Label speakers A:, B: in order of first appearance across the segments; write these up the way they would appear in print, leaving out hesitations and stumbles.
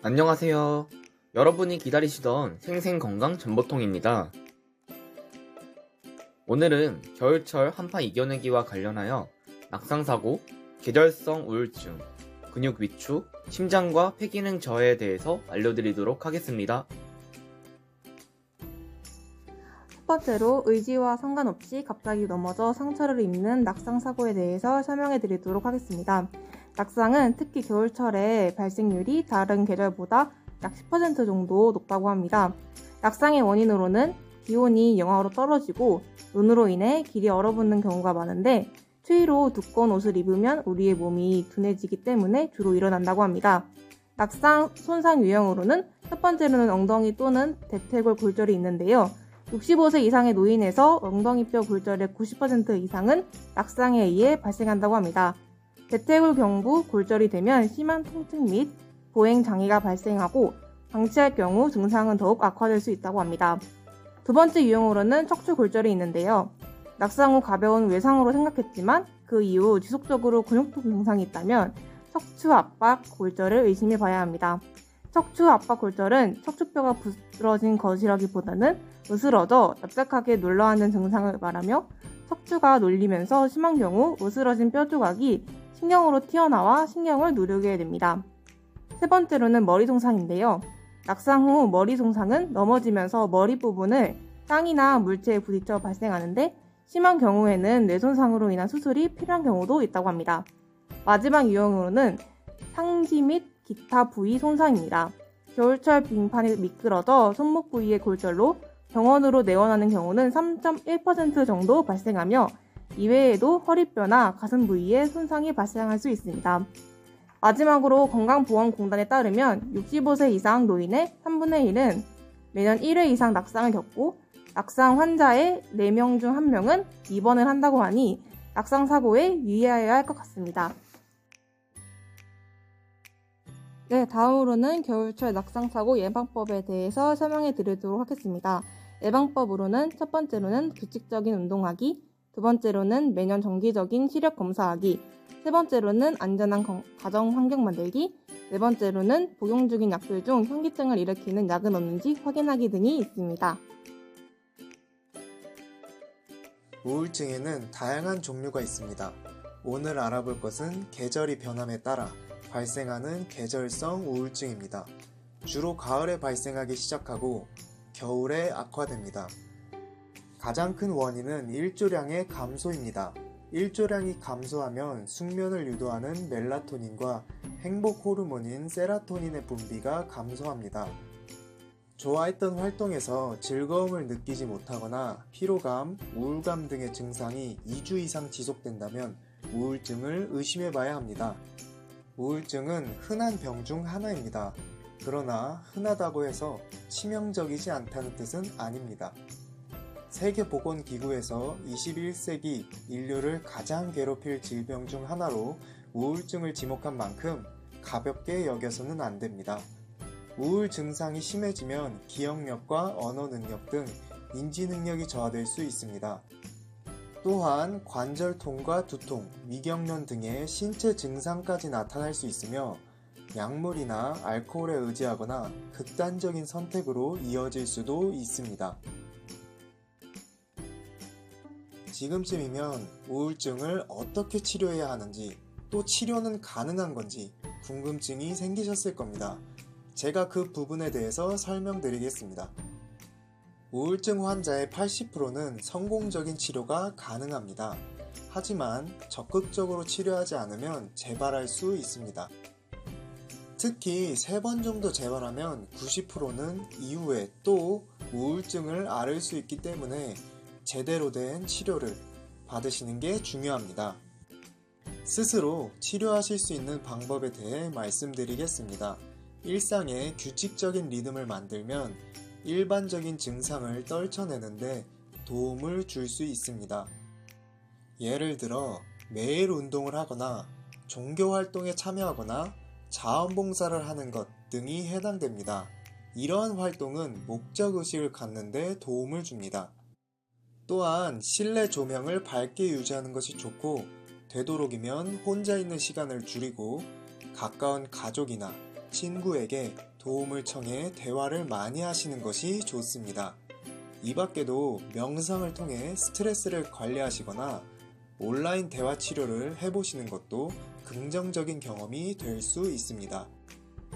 A: 안녕하세요. 여러분이 기다리시던 생생건강 정보통입니다. 오늘은 겨울철 한파 이겨내기와 관련하여 낙상사고, 계절성 우울증, 근육 위축, 심장과 폐기능 저해에 대해서 알려드리도록 하겠습니다.
B: 첫 번째로 의지와 상관없이 갑자기 넘어져 상처를 입는 낙상사고에 대해서 설명해 드리도록 하겠습니다. 낙상은 특히 겨울철에 발생률이 다른 계절보다 약 10% 정도 높다고 합니다. 낙상의 원인으로는 기온이 영하로 떨어지고 눈으로 인해 길이 얼어붙는 경우가 많은데 추위로 두꺼운 옷을 입으면 우리의 몸이 둔해지기 때문에 주로 일어난다고 합니다. 낙상 손상 유형으로는 첫 번째로는 엉덩이 또는 대퇴골 골절이 있는데요. 65세 이상의 노인에서 엉덩이뼈 골절의 90% 이상은 낙상에 의해 발생한다고 합니다. 대퇴골 경부 골절이 되면 심한 통증 및 보행 장애가 발생하고 방치할 경우 증상은 더욱 악화될 수 있다고 합니다. 두 번째 유형으로는 척추 골절이 있는데요. 낙상 후 가벼운 외상으로 생각했지만 그 이후 지속적으로 근육통 증상이 있다면 척추 압박 골절을 의심해 봐야 합니다. 척추 압박 골절은 척추뼈가 부스러진 것이라기보다는 으스러져 납작하게 눌러앉는 증상을 말하며 척추가 눌리면서 심한 경우 으스러진 뼈 조각이 신경으로 튀어나와 신경을 누르게 됩니다. 세 번째로는 머리 손상인데요. 낙상 후 머리 손상은 넘어지면서 머리 부분을 땅이나 물체에 부딪혀 발생하는데 심한 경우에는 뇌 손상으로 인한 수술이 필요한 경우도 있다고 합니다. 마지막 유형으로는 상지 및 기타 부위 손상입니다. 겨울철 빙판이 미끄러져 손목 부위의 골절로 병원으로 내원하는 경우는 3.1% 정도 발생하며 이외에도 허리뼈나 가슴 부위에 손상이 발생할 수 있습니다. 마지막으로 건강보험공단에 따르면 65세 이상 노인의 3분의 1은 매년 1회 이상 낙상을 겪고 낙상 환자의 4명 중 1명은 입원을 한다고 하니 낙상 사고에 유의해야 할 것 같습니다. 네, 다음으로는 겨울철 낙상사고 예방법에 대해서 설명해 드리도록 하겠습니다. 예방법으로는 첫 번째로는 규칙적인 운동하기, 두 번째로는 매년 정기적인 시력 검사하기, 세 번째로는 안전한 가정 환경 만들기, 네 번째로는 복용 중인 약들 중 현기증을 일으키는 약은 없는지 확인하기 등이 있습니다.
C: 우울증에는 다양한 종류가 있습니다. 오늘 알아볼 것은 계절이 변함에 따라 발생하는 계절성 우울증입니다. 주로 가을에 발생하기 시작하고 겨울에 악화됩니다. 가장 큰 원인은 일조량의 감소입니다. 일조량이 감소하면 숙면을 유도하는 멜라토닌과 행복 호르몬인 세라토닌의 분비가 감소합니다. 좋아했던 활동에서 즐거움을 느끼지 못하거나 피로감, 우울감 등의 증상이 2주 이상 지속된다면 우울증을 의심해 봐야 합니다. 우울증은 흔한 병 중 하나입니다. 그러나 흔하다고 해서 치명적이지 않다는 뜻은 아닙니다. 세계보건기구에서 21세기 인류를 가장 괴롭힐 질병 중 하나로 우울증을 지목한 만큼 가볍게 여겨서는 안 됩니다. 우울 증상이 심해지면 기억력과 언어 능력 등 인지 능력이 저하될 수 있습니다. 또한 관절통과 두통, 위경련 등의 신체 증상까지 나타날 수 있으며 약물이나 알코올에 의지하거나 극단적인 선택으로 이어질 수도 있습니다. 지금쯤이면 우울증을 어떻게 치료해야 하는지, 또 치료는 가능한 건지 궁금증이 생기셨을 겁니다. 제가 그 부분에 대해서 설명드리겠습니다. 우울증 환자의 80%는 성공적인 치료가 가능합니다. 하지만 적극적으로 치료하지 않으면 재발할 수 있습니다. 특히 3번 정도 재발하면 90%는 이후에 또 우울증을 앓을 수 있기 때문에 제대로 된 치료를 받으시는 게 중요합니다. 스스로 치료하실 수 있는 방법에 대해 말씀드리겠습니다. 일상에 규칙적인 리듬을 만들면 일반적인 증상을 떨쳐내는데 도움을 줄 수 있습니다. 예를 들어 매일 운동을 하거나 종교활동에 참여하거나 자원봉사를 하는 것 등이 해당됩니다. 이러한 활동은 목적의식을 갖는 데 도움을 줍니다. 또한 실내 조명을 밝게 유지하는 것이 좋고 되도록이면 혼자 있는 시간을 줄이고 가까운 가족이나 친구에게 도움을 청해 대화를 많이 하시는 것이 좋습니다. 이 밖에도 명상을 통해 스트레스를 관리하시거나 온라인 대화 치료를 해보시는 것도 긍정적인 경험이 될 수 있습니다.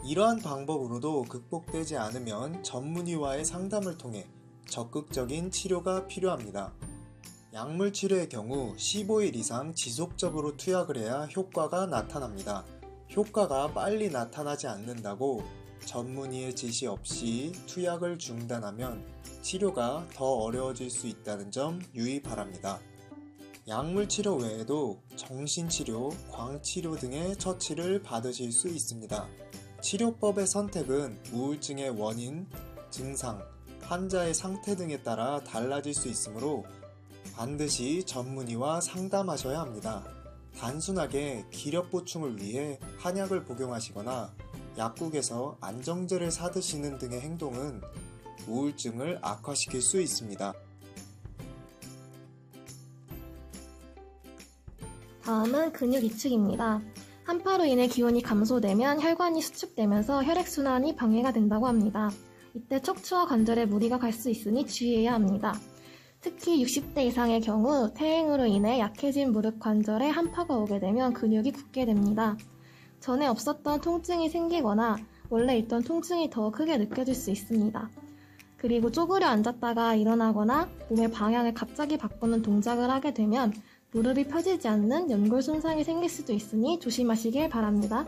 C: 이러한 방법으로도 극복되지 않으면 전문의와의 상담을 통해 적극적인 치료가 필요합니다. 약물 치료의 경우 15일 이상 지속적으로 투약을 해야 효과가 나타납니다. 효과가 빨리 나타나지 않는다고 전문의의 지시 없이 투약을 중단하면 치료가 더 어려워질 수 있다는 점 유의 바랍니다. 약물 치료 외에도 정신치료, 광치료 등의 처치를 받으실 수 있습니다. 치료법의 선택은 우울증의 원인, 증상, 환자의 상태 등에 따라 달라질 수 있으므로 반드시 전문의와 상담하셔야 합니다. 단순하게 기력 보충을 위해 한약을 복용하시거나 약국에서 안정제를 사드시는 등의 행동은 우울증을 악화시킬 수 있습니다.
D: 다음은 근육 위축입니다. 한파로 인해 기온이 감소되면 혈관이 수축되면서 혈액순환이 방해가 된다고 합니다. 이때 척추와 관절에 무리가 갈 수 있으니 주의해야 합니다. 특히 60대 이상의 경우 퇴행으로 인해 약해진 무릎 관절에 한파가 오게 되면 근육이 굳게 됩니다. 전에 없었던 통증이 생기거나 원래 있던 통증이 더 크게 느껴질 수 있습니다. 그리고 쪼그려 앉았다가 일어나거나 몸의 방향을 갑자기 바꾸는 동작을 하게 되면 무릎이 펴지지 않는 연골 손상이 생길 수도 있으니 조심하시길 바랍니다.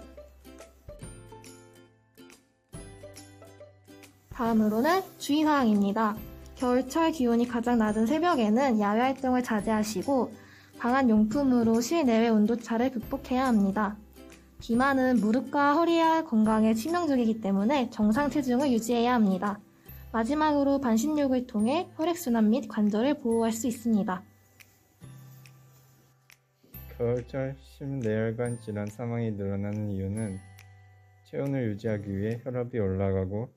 D: 다음으로는 주의사항입니다. 겨울철 기온이 가장 낮은 새벽에는 야외 활동을 자제하시고 방한 용품으로 실내외 온도차를 극복해야 합니다. 비만은 무릎과 허리 건강에 치명적이기 때문에 정상 체중을 유지해야 합니다. 마지막으로 반신욕을 통해 혈액순환 및 관절을 보호할 수 있습니다.
E: 겨울철 심내혈관 질환 사망이 늘어나는 이유는 체온을 유지하기 위해 혈압이 올라가고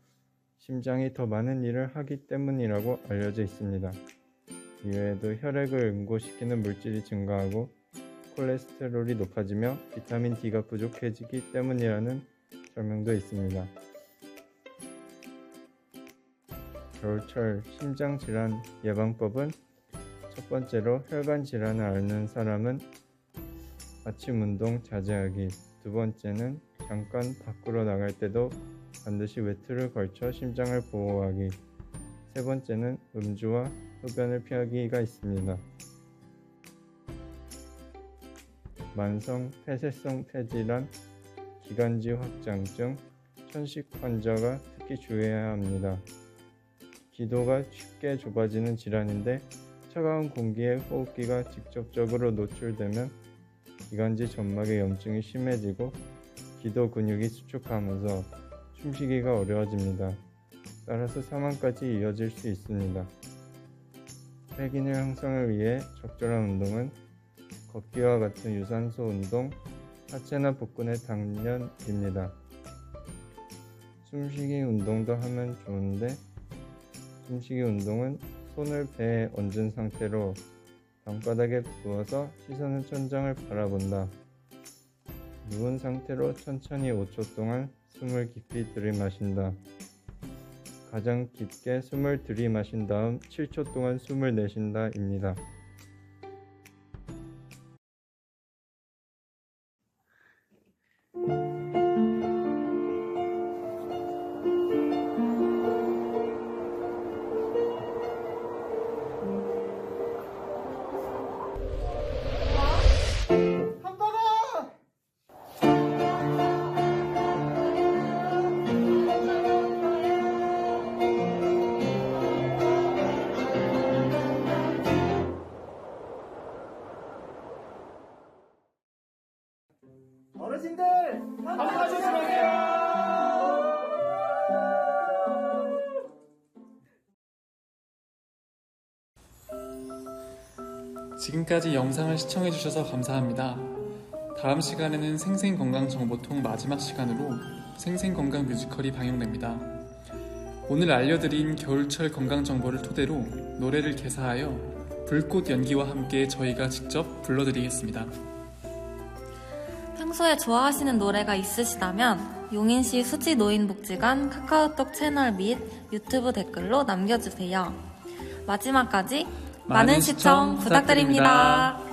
E: 심장이 더 많은 일을 하기 때문이라고 알려져 있습니다. 이외에도 혈액을 응고시키는 물질이 증가하고 콜레스테롤이 높아지며 비타민 D가 부족해지기 때문이라는 설명도 있습니다. 겨울철 심장질환 예방법은 첫 번째로 혈관 질환을 앓는 사람은 아침 운동 자제하기, 두 번째는 잠깐 밖으로 나갈 때도 반드시 외투를 걸쳐 심장을 보호하기, 세 번째는 음주와 흡연을 피하기가 있습니다. 만성 폐쇄성 폐질환, 기관지 확장증, 천식 환자가 특히 주의해야 합니다. 기도가 쉽게 좁아지는 질환인데 차가운 공기에 호흡기가 직접적으로 노출되면 기관지 점막의 염증이 심해지고 기도 근육이 수축하면서 숨쉬기가 어려워집니다. 따라서 사망까지 이어질 수 있습니다. 폐기능 형성을 위해 적절한 운동은 걷기와 같은 유산소 운동, 하체나 복근의 단련입니다. 숨쉬기 운동도 하면 좋은데 숨쉬기 운동은 손을 배에 얹은 상태로 방바닥에 누워서 시선은 천장을 바라본다. 누운 상태로 천천히 5초 동안 숨을 깊이 들이마신다. 가장 깊게 숨을 들이마신 다음 7초 동안 숨을 내쉰다 입니다.
F: 어르신들 한번 조심하세요.
G: 지금까지 영상을 시청해주셔서 감사합니다. 다음 시간에는 생생건강정보통 마지막 시간으로 생생건강 뮤지컬이 방영됩니다. 오늘 알려드린 겨울철 건강정보를 토대로 노래를 개사하여 불꽃 연기와 함께 저희가 직접 불러드리겠습니다.
H: 평소에 좋아하시는 노래가 있으시다면 용인시 수지노인복지관 카카오톡 채널 및 유튜브 댓글로 남겨주세요. 마지막까지 많은 시청 부탁드립니다.